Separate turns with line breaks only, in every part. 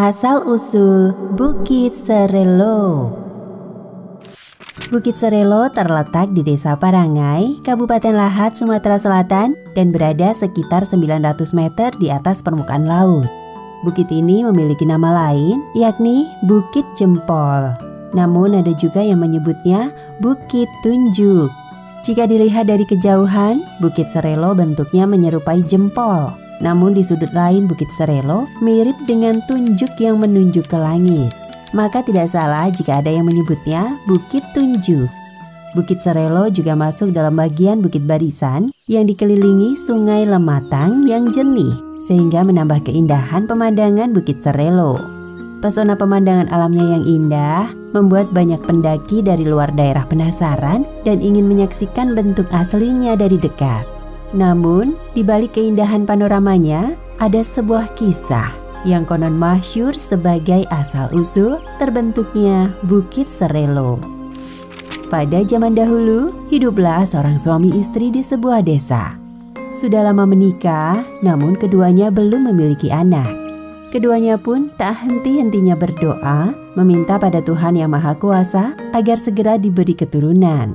Asal-usul Bukit Serelo. Bukit Serelo terletak di Desa Parangai, Kabupaten Lahat, Sumatera Selatan dan berada sekitar 900 meter di atas permukaan laut. Bukit ini memiliki nama lain, yakni Bukit Jempol. Namun ada juga yang menyebutnya Bukit Tunjuk. Jika dilihat dari kejauhan, Bukit Serelo bentuknya menyerupai jempol. Namun di sudut lain Bukit Serelo mirip dengan tunjuk yang menunjuk ke langit. Maka tidak salah jika ada yang menyebutnya Bukit Tunjuk. Bukit Serelo juga masuk dalam bagian Bukit Barisan yang dikelilingi Sungai Lematang yang jernih, sehingga menambah keindahan pemandangan Bukit Serelo. Pesona pemandangan alamnya yang indah membuat banyak pendaki dari luar daerah penasaran dan ingin menyaksikan bentuk aslinya dari dekat. Namun, di balik keindahan panoramanya, ada sebuah kisah yang konon masyhur sebagai asal-usul terbentuknya Bukit Serelo. Pada zaman dahulu, hiduplah seorang suami istri di sebuah desa. Sudah lama menikah, namun keduanya belum memiliki anak. Keduanya pun tak henti-hentinya berdoa, meminta pada Tuhan Yang Maha Kuasa agar segera diberi keturunan.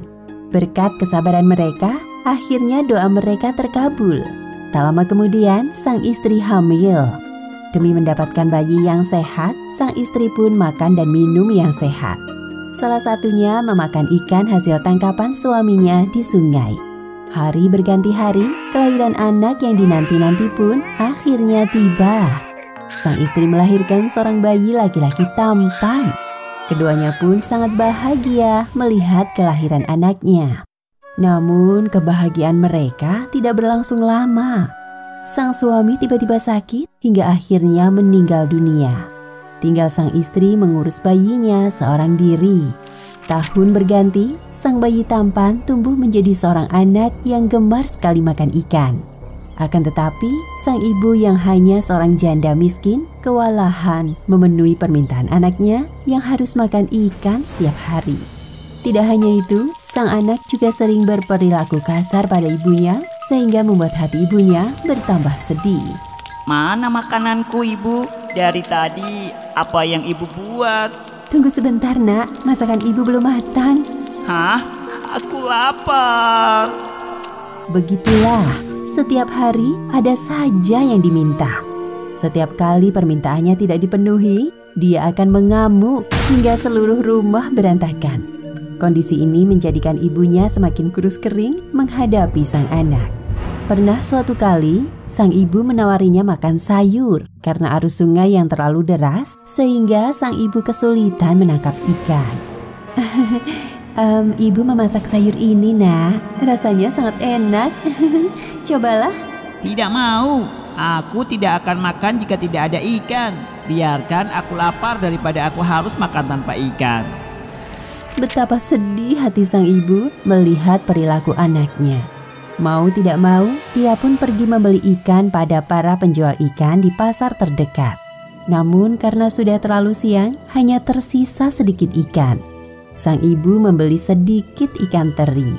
Berkat kesabaran mereka, akhirnya doa mereka terkabul. Tak lama kemudian, sang istri hamil. Demi mendapatkan bayi yang sehat, sang istri pun makan dan minum yang sehat. Salah satunya memakan ikan hasil tangkapan suaminya di sungai. Hari berganti hari, kelahiran anak yang dinanti-nanti pun akhirnya tiba. Sang istri melahirkan seorang bayi laki-laki tampan. Keduanya pun sangat bahagia melihat kelahiran anaknya. Namun kebahagiaan mereka tidak berlangsung lama. Sang suami tiba-tiba sakit hingga akhirnya meninggal dunia. Tinggal sang istri mengurus bayinya seorang diri. Tahun berganti, sang bayi tampan tumbuh menjadi seorang anak yang gemar sekali makan ikan. Akan tetapi, sang ibu yang hanya seorang janda miskin kewalahan memenuhi permintaan anaknya yang harus makan ikan setiap hari. Tidak hanya itu, sang anak juga sering berperilaku kasar pada ibunya sehingga membuat hati ibunya bertambah sedih.
Mana makananku, Ibu? Dari tadi apa yang Ibu buat?
Tunggu sebentar, Nak. Masakan ibu belum matang.
Hah? Aku lapar.
Begitulah, setiap hari ada saja yang diminta. Setiap kali permintaannya tidak dipenuhi, dia akan mengamuk hingga seluruh rumah berantakan. Kondisi ini menjadikan ibunya semakin kurus kering menghadapi sang anak. Pernah suatu kali, sang ibu menawarinya makan sayur karena arus sungai yang terlalu deras sehingga sang ibu kesulitan menangkap ikan. Ibu memasak sayur ini, Nak. Rasanya sangat enak. Cobalah.
Tidak mau. Aku tidak akan makan jika tidak ada ikan. Biarkan aku lapar daripada aku harus makan tanpa ikan.
Betapa sedih hati sang ibu melihat perilaku anaknya. Mau tidak mau, ia pun pergi membeli ikan pada para penjual ikan di pasar terdekat. Namun karena sudah terlalu siang, hanya tersisa sedikit ikan. Sang ibu membeli sedikit ikan teri.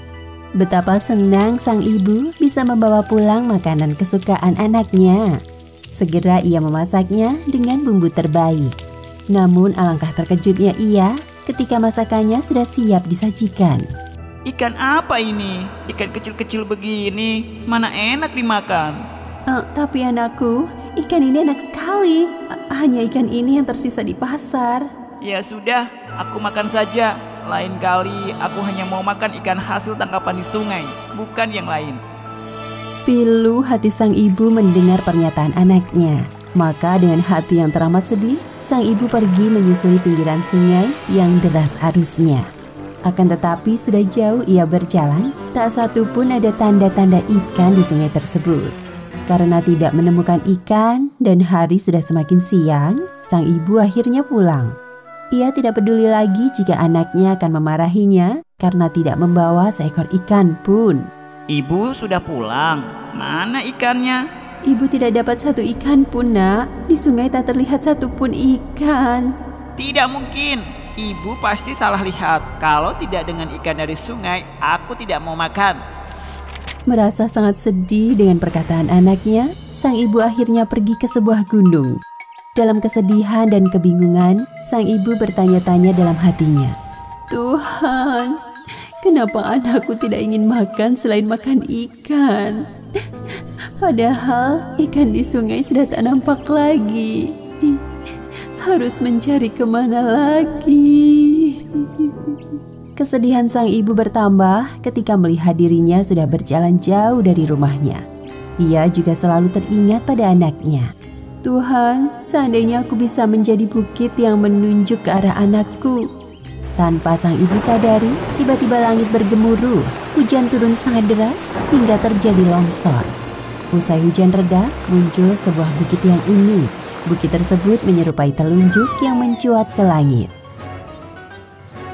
Betapa senang sang ibu bisa membawa pulang makanan kesukaan anaknya. Segera ia memasaknya dengan bumbu terbaik. Namun alangkah terkejutnya ia ketika masakannya sudah siap disajikan.
Ikan apa ini? Ikan kecil-kecil begini, mana enak dimakan?
Tapi anakku, ikan ini enak sekali. Hanya ikan ini yang tersisa di pasar.
Ya sudah, aku makan saja. Lain kali aku hanya mau makan ikan hasil tangkapan di sungai, bukan yang lain.
Pilu hati sang ibu mendengar pernyataan anaknya. Maka dengan hati yang teramat sedih, sang ibu pergi menyusuri pinggiran sungai yang deras arusnya. Akan tetapi sudah jauh ia berjalan, tak satu pun ada tanda-tanda ikan di sungai tersebut. Karena tidak menemukan ikan dan hari sudah semakin siang, sang ibu akhirnya pulang. Ia tidak peduli lagi jika anaknya akan memarahinya karena tidak membawa seekor ikan pun.
Ibu sudah pulang, mana ikannya?
Ibu tidak dapat satu ikan pun, Nak. Di sungai tak terlihat satupun ikan.
Tidak mungkin. Ibu pasti salah lihat. Kalau tidak dengan ikan dari sungai, aku tidak mau makan.
Merasa sangat sedih dengan perkataan anaknya, sang ibu akhirnya pergi ke sebuah gunung. Dalam kesedihan dan kebingungan, sang ibu bertanya-tanya dalam hatinya. Tuhan, kenapa anakku tidak ingin makan selain makan ikan? Padahal ikan di sungai sudah tak nampak lagi. Harus mencari kemana lagi? Kesedihan sang ibu bertambah ketika melihat dirinya sudah berjalan jauh dari rumahnya. Ia juga selalu teringat pada anaknya. Tuhan, seandainya aku bisa menjadi bukit yang menunjuk ke arah anakku. Tanpa sang ibu sadari, tiba-tiba langit bergemuruh, hujan turun sangat deras hingga terjadi longsor. Usai hujan reda, muncul sebuah bukit yang unik. Bukit tersebut menyerupai telunjuk yang mencuat ke langit.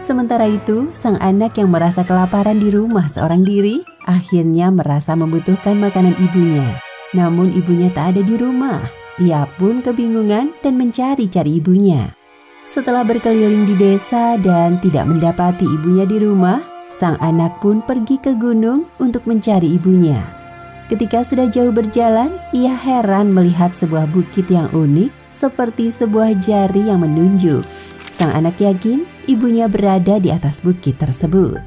Sementara itu, sang anak yang merasa kelaparan di rumah seorang diri, akhirnya merasa membutuhkan makanan ibunya. Namun ibunya tak ada di rumah. Ia pun kebingungan dan mencari-cari ibunya. Setelah berkeliling di desa dan tidak mendapati ibunya di rumah, sang anak pun pergi ke gunung untuk mencari ibunya. Ketika sudah jauh berjalan, ia heran melihat sebuah bukit yang unik seperti sebuah jari yang menunjuk. Sang anak yakin ibunya berada di atas bukit tersebut.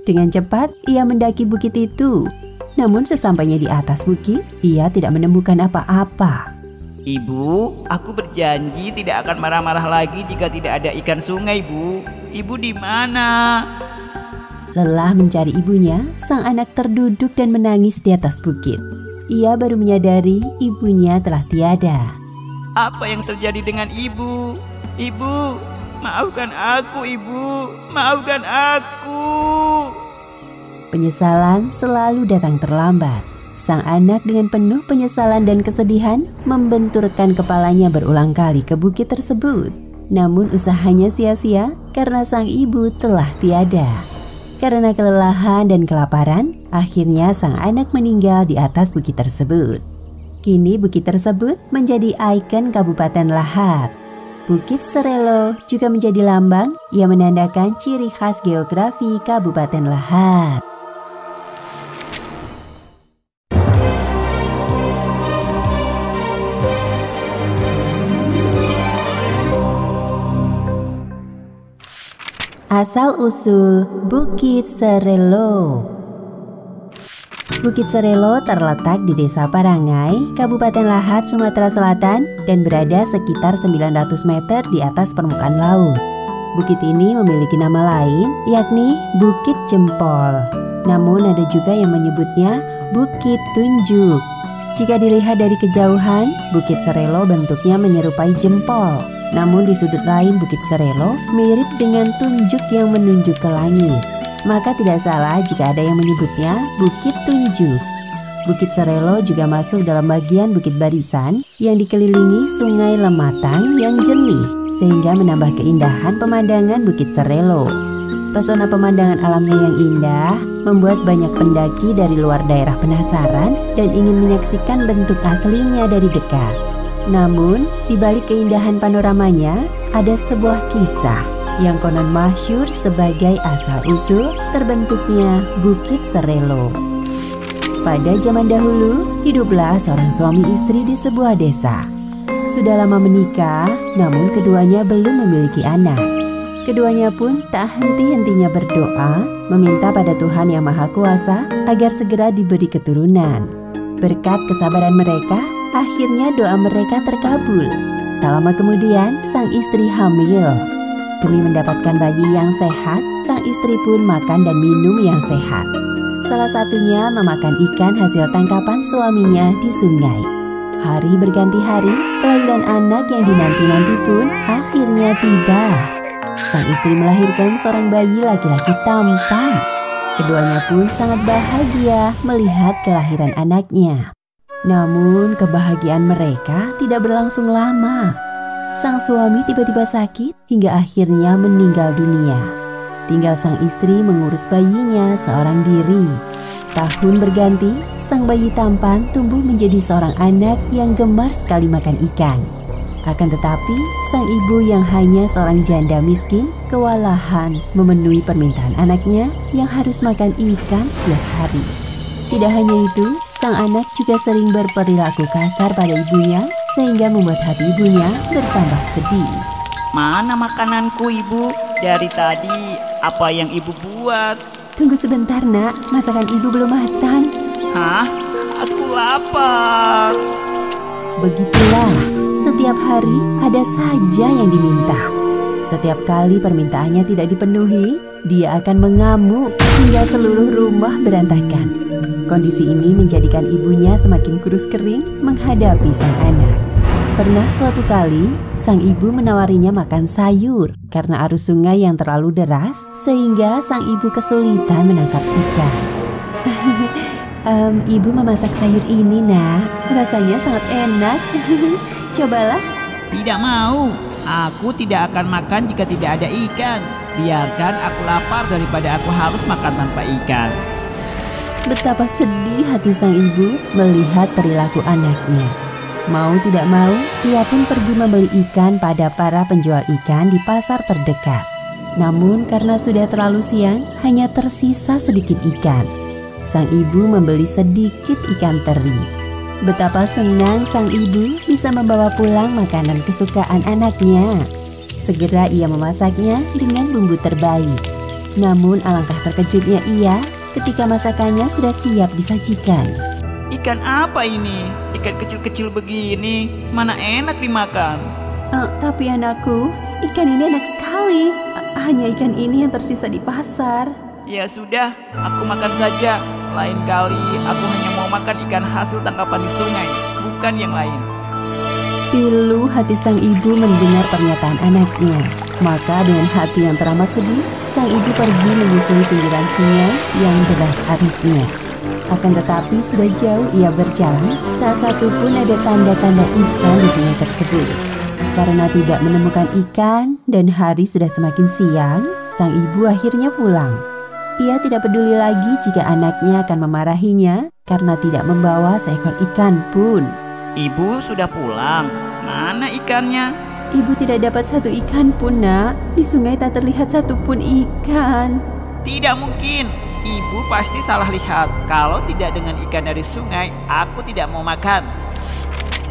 Dengan cepat, ia mendaki bukit itu. Namun sesampainya di atas bukit, ia tidak menemukan apa-apa.
Ibu, aku berjanji tidak akan marah-marah lagi jika tidak ada ikan sungai, Bu. Ibu di mana?
Lelah mencari ibunya, sang anak terduduk dan menangis di atas bukit. Ia baru menyadari ibunya telah tiada.
Apa yang terjadi dengan ibu? Ibu, maafkan aku, Ibu. Maafkan aku.
Penyesalan selalu datang terlambat. Sang anak dengan penuh penyesalan dan kesedihan membenturkan kepalanya berulang kali ke bukit tersebut. Namun usahanya sia-sia karena sang ibu telah tiada. Karena kelelahan dan kelaparan, akhirnya sang anak meninggal di atas bukit tersebut. Kini bukit tersebut menjadi ikon Kabupaten Lahat. Bukit Serelo juga menjadi lambang yang menandakan ciri khas geografi Kabupaten Lahat. Asal-usul Bukit Serelo. Bukit Serelo terletak di Desa Parangai, Kabupaten Lahat, Sumatera Selatan dan berada sekitar 900 meter di atas permukaan laut. Bukit ini memiliki nama lain, yakni Bukit Jempol. Namun ada juga yang menyebutnya Bukit Tunjuk. Jika dilihat dari kejauhan, Bukit Serelo bentuknya menyerupai jempol. Namun di sudut lain Bukit Serelo mirip dengan tunjuk yang menunjuk ke langit. Maka tidak salah jika ada yang menyebutnya Bukit Tunjuk. Bukit Serelo juga masuk dalam bagian Bukit Barisan yang dikelilingi Sungai Lematang yang jernih, sehingga menambah keindahan pemandangan Bukit Serelo. Pesona pemandangan alamnya yang indah membuat banyak pendaki dari luar daerah penasaran dan ingin menyaksikan bentuk aslinya dari dekat. Namun, di balik keindahan panoramanya, ada sebuah kisah yang konon masyhur sebagai asal-usul terbentuknya Bukit Serelo. Pada zaman dahulu, hiduplah seorang suami istri di sebuah desa. Sudah lama menikah, namun keduanya belum memiliki anak. Keduanya pun tak henti-hentinya berdoa, meminta pada Tuhan Yang Maha Kuasa agar segera diberi keturunan. Berkat kesabaran mereka, akhirnya doa mereka terkabul. Tak lama kemudian, sang istri hamil. Demi mendapatkan bayi yang sehat, sang istri pun makan dan minum yang sehat. Salah satunya memakan ikan hasil tangkapan suaminya di sungai. Hari berganti hari, kelahiran anak yang dinanti-nanti pun akhirnya tiba. Sang istri melahirkan seorang bayi laki-laki tampan. Keduanya pun sangat bahagia melihat kelahiran anaknya. Namun kebahagiaan mereka tidak berlangsung lama. Sang suami tiba-tiba sakit hingga akhirnya meninggal dunia. Tinggal sang istri mengurus bayinya seorang diri. Tahun berganti, sang bayi tampan tumbuh menjadi seorang anak yang gemar sekali makan ikan. Akan tetapi, sang ibu yang hanya seorang janda miskin kewalahan memenuhi permintaan anaknya yang harus makan ikan setiap hari. Tidak hanya itu, sang anak juga sering berperilaku kasar pada ibunya sehingga membuat hati ibunya bertambah sedih.
Mana makananku, Ibu? Dari tadi apa yang Ibu buat?
Tunggu sebentar, Nak. Masakan ibu belum matang.
Hah? Aku lapar.
Begitulah, setiap hari ada saja yang diminta. Setiap kali permintaannya tidak dipenuhi, dia akan mengamuk hingga seluruh rumah berantakan. Kondisi ini menjadikan ibunya semakin kurus kering menghadapi sang anak. Pernah suatu kali, sang ibu menawarinya makan sayur karena arus sungai yang terlalu deras sehingga sang ibu kesulitan menangkap ikan. Ibu memasak sayur ini, Nak. Rasanya sangat enak. Cobalah.
Tidak mau. Aku tidak akan makan jika tidak ada ikan. Biarkan aku lapar daripada aku harus makan tanpa ikan.
Betapa sedih hati sang ibu melihat perilaku anaknya. Mau tidak mau, ia pun pergi membeli ikan pada para penjual ikan di pasar terdekat. Namun karena sudah terlalu siang, hanya tersisa sedikit ikan. Sang ibu membeli sedikit ikan teri. Betapa senang sang ibu bisa membawa pulang makanan kesukaan anaknya. Segera ia memasaknya dengan bumbu terbaik. Namun alangkah terkejutnya ia ketika masakannya sudah siap disajikan.
Ikan apa ini? Ikan kecil-kecil begini, mana enak dimakan?
Tapi anakku, ikan ini enak sekali. Hanya ikan ini yang tersisa di pasar.
Ya sudah, aku makan saja. Lain kali aku hanya mau makan ikan hasil tangkapan di sungai, bukan yang lain.
Pilu hati sang ibu mendengar pernyataan anaknya. Maka dengan hati yang teramat sedih, sang ibu pergi menyusuri pinggiran sungai yang deras arusnya. Akan tetapi sudah jauh ia berjalan, tak satu pun ada tanda-tanda ikan di sungai tersebut. Karena tidak menemukan ikan dan hari sudah semakin siang, sang ibu akhirnya pulang. Ia tidak peduli lagi jika anaknya akan memarahinya karena tidak membawa seekor ikan pun.
Ibu sudah pulang, mana ikannya?
Ibu tidak dapat satu ikan pun, Nak. Di sungai tak terlihat satu pun ikan.
Tidak mungkin. Ibu pasti salah lihat. Kalau tidak dengan ikan dari sungai, aku tidak mau makan.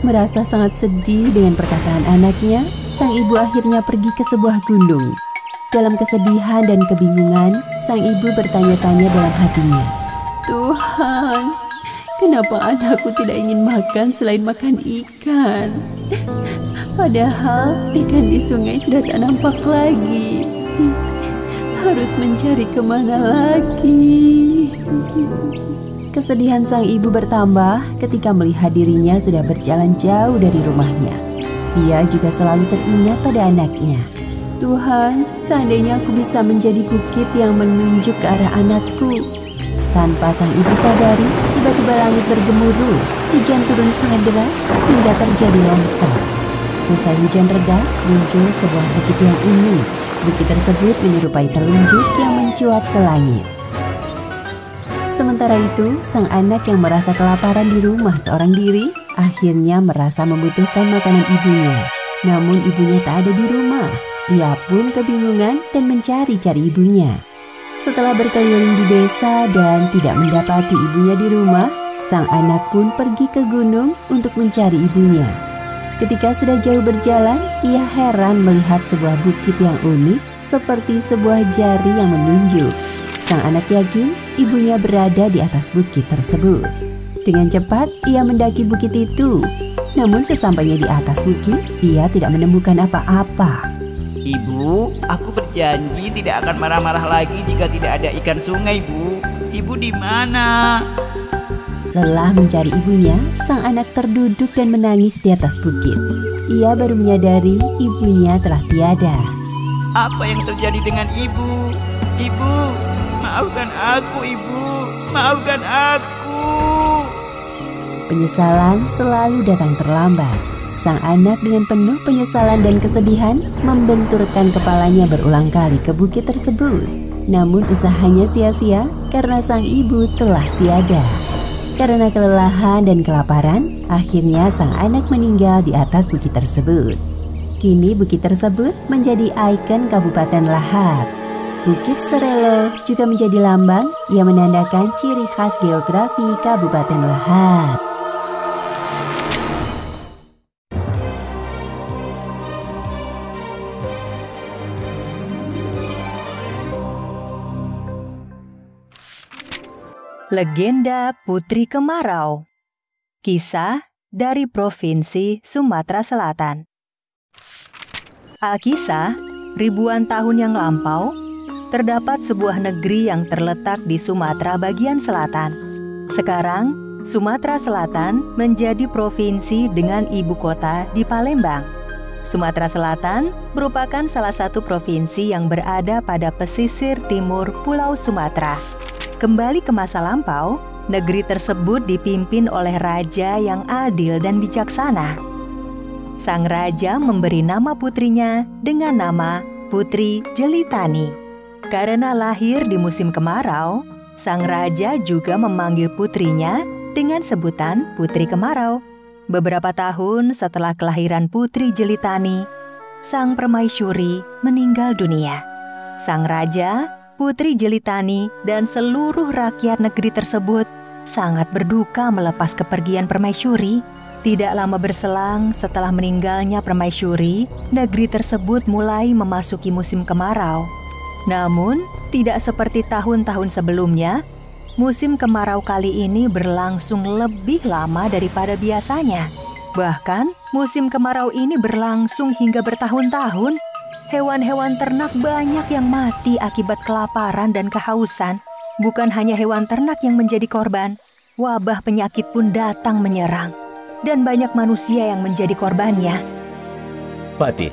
Merasa sangat sedih dengan perkataan anaknya, sang ibu akhirnya pergi ke sebuah gunung. Dalam kesedihan dan kebingungan, sang ibu bertanya-tanya dalam hatinya. Tuhan, kenapa anakku tidak ingin makan selain makan ikan? Padahal ikan di sungai sudah tak nampak lagi. Harus mencari kemana lagi? Kesedihan sang ibu bertambah ketika melihat dirinya sudah berjalan jauh dari rumahnya. Ia juga selalu teringat pada anaknya. Tuhan, seandainya aku bisa menjadi bukit yang menunjuk ke arah anakku. Tanpa sang ibu sadari, tiba-tiba langit bergemuruh. Hujan turun sangat deras hingga terjadi longsor. Usai hujan reda, muncul sebuah bukit yang unik. Bukit tersebut menyerupai telunjuk yang mencuat ke langit. Sementara itu, sang anak yang merasa kelaparan di rumah seorang diri, akhirnya merasa membutuhkan makanan ibunya. Namun ibunya tak ada di rumah. Ia pun kebingungan dan mencari-cari ibunya. Setelah berkeliling di desa dan tidak mendapati ibunya di rumah, sang anak pun pergi ke gunung untuk mencari ibunya. Ketika sudah jauh berjalan, ia heran melihat sebuah bukit yang unik seperti sebuah jari yang menunjuk. Sang anak yakin ibunya berada di atas bukit tersebut. Dengan cepat, ia mendaki bukit itu. Namun sesampainya di atas bukit, ia tidak menemukan apa-apa.
Ibu, aku berjanji tidak akan marah-marah lagi jika tidak ada ikan sungai, Bu. Ibu di mana?
Lelah mencari ibunya, sang anak terduduk dan menangis di atas bukit. Ia baru menyadari ibunya telah tiada.
Apa yang terjadi dengan ibu? Ibu, maafkan aku, Ibu. Maafkan aku.
Penyesalan selalu datang terlambat. Sang anak dengan penuh penyesalan dan kesedihan membenturkan kepalanya berulang kali ke bukit tersebut. Namun usahanya sia-sia karena sang ibu telah tiada. Karena kelelahan dan kelaparan, akhirnya sang anak meninggal di atas bukit tersebut. Kini bukit tersebut menjadi ikon Kabupaten Lahat. Bukit Serelo juga menjadi lambang yang menandakan ciri khas geografi Kabupaten Lahat.
Legenda Putri Kemarau. Kisah dari Provinsi Sumatera Selatan. Alkisah, ribuan tahun yang lampau, terdapat sebuah negeri yang terletak di Sumatera bagian selatan. Sekarang, Sumatera Selatan menjadi provinsi dengan ibu kota di Palembang. Sumatera Selatan merupakan salah satu provinsi yang berada pada pesisir timur Pulau Sumatera. Kembali ke masa lampau, negeri tersebut dipimpin oleh raja yang adil dan bijaksana. Sang raja memberi nama putrinya dengan nama Putri Jelitani. Karena lahir di musim kemarau, sang raja juga memanggil putrinya dengan sebutan Putri Kemarau. Beberapa tahun setelah kelahiran Putri Jelitani, sang permaisuri meninggal dunia. Sang raja, Putri Jelitani, dan seluruh rakyat negeri tersebut sangat berduka melepas kepergian permaisuri. Tidak lama berselang setelah meninggalnya permaisuri, negeri tersebut mulai memasuki musim kemarau. Namun, tidak seperti tahun-tahun sebelumnya, musim kemarau kali ini berlangsung lebih lama daripada biasanya. Bahkan, musim kemarau ini berlangsung hingga bertahun-tahun. Hewan-hewan ternak banyak yang mati akibat kelaparan dan kehausan. Bukan hanya hewan ternak yang menjadi korban, wabah penyakit pun datang menyerang. Dan banyak manusia yang menjadi korbannya.
Patih,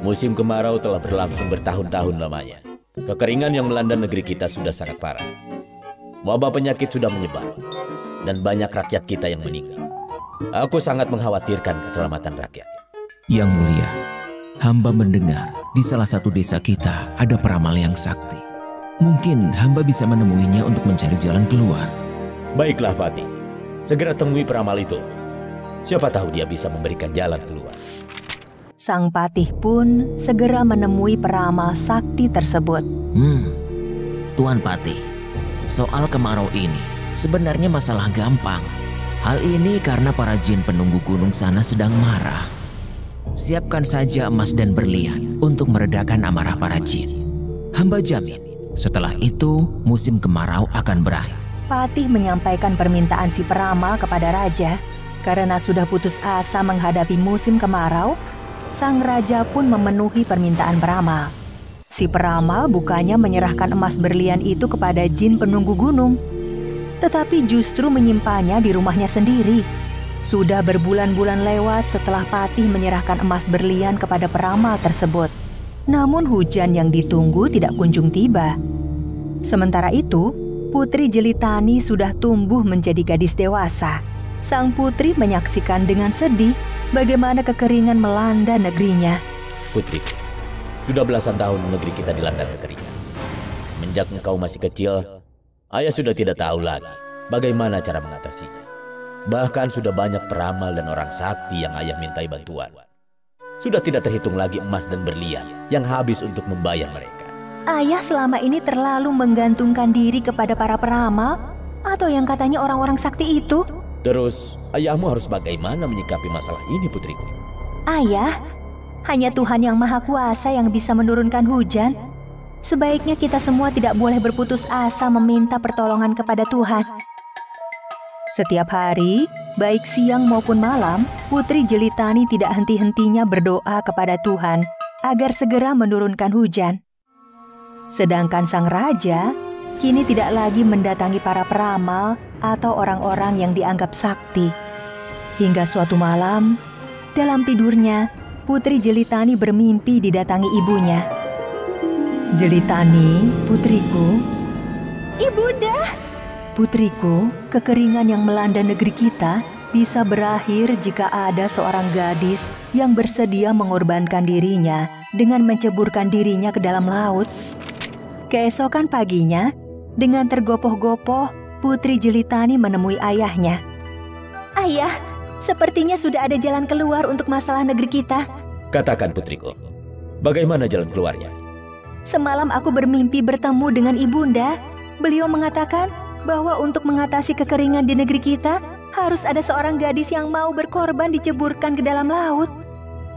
musim kemarau telah berlangsung bertahun-tahun lamanya. Kekeringan yang melanda negeri kita sudah sangat parah. Wabah penyakit sudah menyebar, dan banyak rakyat kita yang meninggal. Aku sangat mengkhawatirkan keselamatan rakyat.
Yang mulia, hamba mendengar di salah satu desa kita ada peramal yang sakti. Mungkin hamba bisa menemuinya untuk mencari jalan keluar.
Baiklah Patih, segera temui peramal itu. Siapa tahu dia bisa memberikan jalan keluar.
Sang Patih pun segera menemui peramal sakti tersebut.
Tuan Patih, soal kemarau ini sebenarnya masalah gampang. Hal ini karena para jin penunggu gunung sana sedang marah. Siapkan saja emas dan berlian untuk meredakan amarah para jin. Hamba jamin, setelah itu musim kemarau akan berakhir.
Patih menyampaikan permintaan si peramal kepada raja. Karena sudah putus asa menghadapi musim kemarau, sang raja pun memenuhi permintaan peramal. Si peramal bukannya menyerahkan emas berlian itu kepada jin penunggu gunung, tetapi justru menyimpannya di rumahnya sendiri. Sudah berbulan-bulan lewat setelah Patih menyerahkan emas berlian kepada peramal tersebut. Namun hujan yang ditunggu tidak kunjung tiba. Sementara itu, Putri Jelitani sudah tumbuh menjadi gadis dewasa. Sang putri menyaksikan dengan sedih bagaimana kekeringan melanda negerinya.
Putri, sudah belasan tahun negeri kita dilanda kekeringan. Semenjak engkau masih kecil, ayah sudah tidak tahu lagi bagaimana cara mengatasinya. Bahkan sudah banyak peramal dan orang sakti yang ayah mintai bantuan. Sudah tidak terhitung lagi emas dan berlian yang habis untuk membayar mereka.
Ayah selama ini terlalu menggantungkan diri kepada para peramal atau yang katanya orang-orang sakti itu.
Terus, ayahmu harus bagaimana menyikapi masalah ini, putriku?
Ayah, hanya Tuhan yang Maha Kuasa yang bisa menurunkan hujan. Sebaiknya kita semua tidak boleh berputus asa meminta pertolongan kepada Tuhan. Setiap hari, baik siang maupun malam, Putri Jelitani tidak henti-hentinya berdoa kepada Tuhan agar segera menurunkan hujan. Sedangkan sang raja kini tidak lagi mendatangi para peramal atau orang-orang yang dianggap sakti. Hingga suatu malam, dalam tidurnya, Putri Jelitani bermimpi didatangi ibunya. "Jelitani, putriku." "Ibunda." "Putriku, kekeringan yang melanda negeri kita bisa berakhir jika ada seorang gadis yang bersedia mengorbankan dirinya dengan menceburkan dirinya ke dalam laut." Keesokan paginya, dengan tergopoh-gopoh, Putri Jelitani menemui ayahnya. "Ayah, sepertinya sudah ada jalan keluar untuk masalah negeri kita."
Katakan putriku, bagaimana jalan keluarnya?
"Semalam aku bermimpi bertemu dengan ibunda. Beliau mengatakan bahwa untuk mengatasi kekeringan di negeri kita, harus ada seorang gadis yang mau berkorban diceburkan ke dalam laut."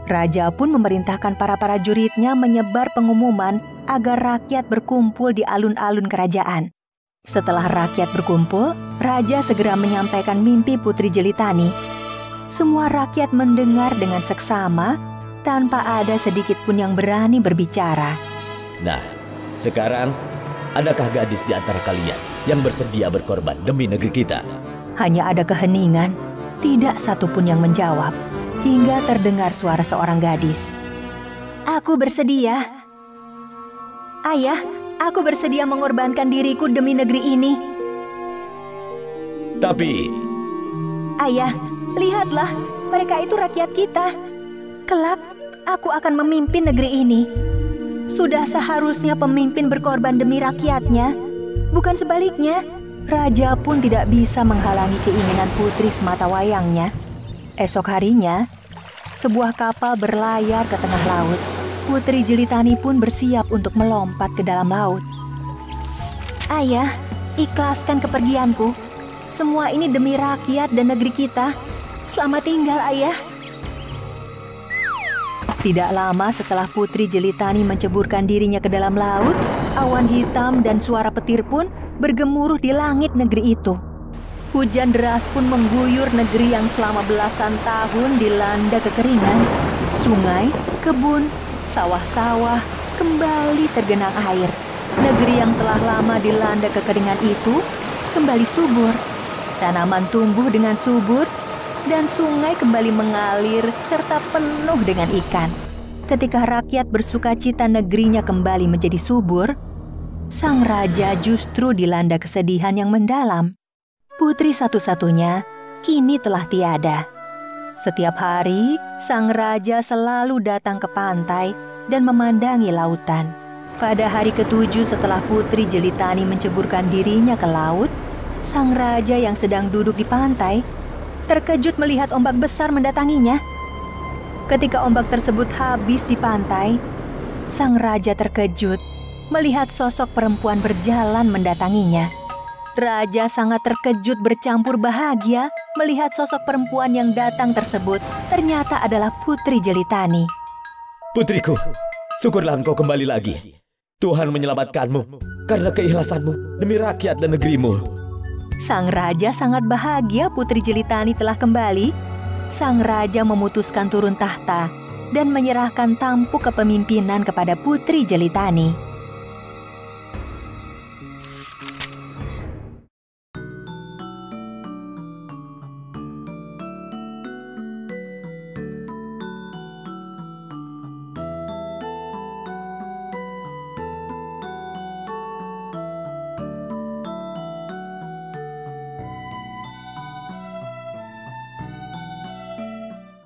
Raja pun memerintahkan para prajuritnya menyebar pengumuman agar rakyat berkumpul di alun-alun kerajaan. Setelah rakyat berkumpul, raja segera menyampaikan mimpi Putri Jelitani. Semua rakyat mendengar dengan seksama tanpa ada sedikit pun yang berani berbicara.
Nah, sekarang adakah gadis di antara kalian yang bersedia berkorban demi negeri kita?
Hanya ada keheningan, tidak satupun yang menjawab, hingga terdengar suara seorang gadis. Aku bersedia. Ayah, aku bersedia mengorbankan diriku demi negeri ini.
Tapi...
Ayah, lihatlah, mereka itu rakyat kita. Kelak, aku akan memimpin negeri ini. Sudah seharusnya pemimpin berkorban demi rakyatnya, bukan sebaliknya. Raja pun tidak bisa menghalangi keinginan putri sematawayangnya. Esok harinya, sebuah kapal berlayar ke tengah laut. Putri Jelitani pun bersiap untuk melompat ke dalam laut. Ayah, ikhlaskan kepergianku. Semua ini demi rakyat dan negeri kita. Selamat tinggal, Ayah. Tidak lama setelah Putri Jelitani menceburkan dirinya ke dalam laut, awan hitam dan suara petir pun bergemuruh di langit negeri itu. Hujan deras pun mengguyur negeri yang selama belasan tahun dilanda kekeringan. Sungai, kebun, sawah-sawah kembali tergenang air. Negeri yang telah lama dilanda kekeringan itu kembali subur. Tanaman tumbuh dengan subur dan sungai kembali mengalir serta penuh dengan ikan. Ketika rakyat bersukacita negerinya kembali menjadi subur, sang raja justru dilanda kesedihan yang mendalam. Putri satu-satunya kini telah tiada. Setiap hari, sang raja selalu datang ke pantai dan memandangi lautan. Pada hari ke-7 setelah Putri Jelitani menceburkan dirinya ke laut, sang raja yang sedang duduk di pantai terkejut melihat ombak besar mendatanginya. Ketika ombak tersebut habis di pantai, sang raja terkejut melihat sosok perempuan berjalan mendatanginya. Raja sangat terkejut bercampur bahagia melihat sosok perempuan yang datang tersebut ternyata adalah Putri Jelitani.
Putriku, syukurlah engkau kembali lagi. Tuhan menyelamatkanmu karena keikhlasanmu demi rakyat dan negerimu.
Sang raja sangat bahagia Putri Jelitani telah kembali. Sang raja memutuskan turun tahta dan menyerahkan tampuk kepemimpinan kepada Putri Jelitani.